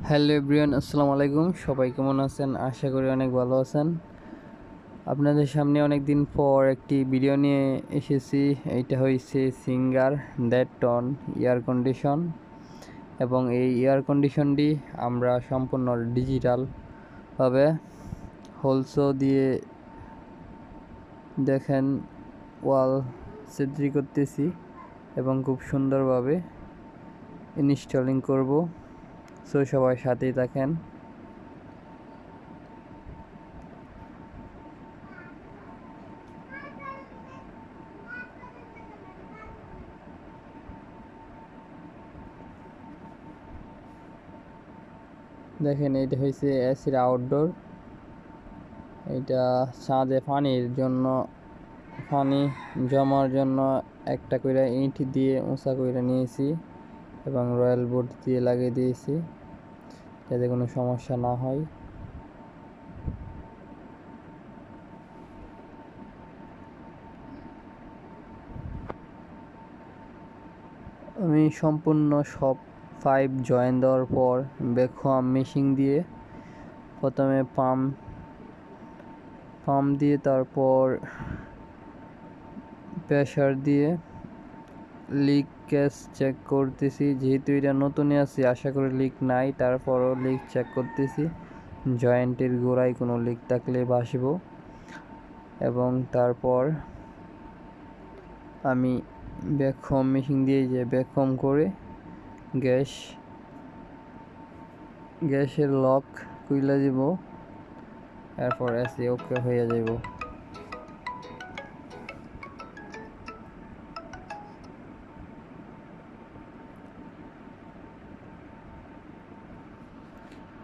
Hello everyone, আসসালামু আলাইকুম। সবাই কেমন আছেন? আশা করি অনেক ভালো আছেন। আপনাদের সামনে অনেক দিন পর একটি ভিডিও নিয়ে এসেছি। এইটা হয়েছে singer that ton air condition, এবং এই এয়ার কন্ডিশনটি আমরা সম্পূর্ণ ডিজিটালভাবে হোলসো দিয়ে দেখেন ওয়াল সেট্রি করতেছি এবং খুব সুন্দরভাবে ইনস্টলিং করব। সো সবাই সাথেই থাকেন। দেখেন, এটা হয়েছে এসির আউটডোর। এটা ছাদে পানির জন্য, পানি জমার জন্য একটা করে ইট দিয়ে উঁচা করে নিয়েছি এবং রয়্যাল বোর্ড দিয়ে লাগিয়ে দিয়েছি যাতে কোনো সমস্যা না হয়। আমি সম্পূর্ণ সব পাইপ জয়েন দেওয়ার পর ভ্যাকুয়াম মেশিন দিয়ে প্রথমে পাম্প দিয়ে তারপর প্রেশার দিয়ে লিকেজ চেক করতেছি। যেহেতু এটা নতুনই আছে, আশা করি লিক নাই, তারপরও লিক চেক করতেছি। জয়েন্টের গোড়ায় কোনো লিক থাকলে ভাসবো, এবং তারপর আমি ভ্যাকুয়াম মেশিন দিয়ে ভ্যাকুয়াম করে গ্যাসের লক খুলে দিব। এরপর এসি ওকে হয়ে যাব।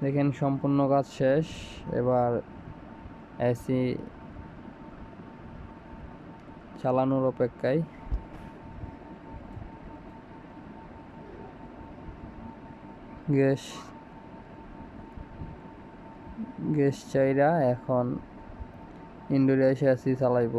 দেখেন, সম্পূর্ণ কাজ শেষ। এবার এসি চালানোর অপেক্ষায়। গ্যাস চাইরা এখন ইনডোরে এসে এসি চালাইব।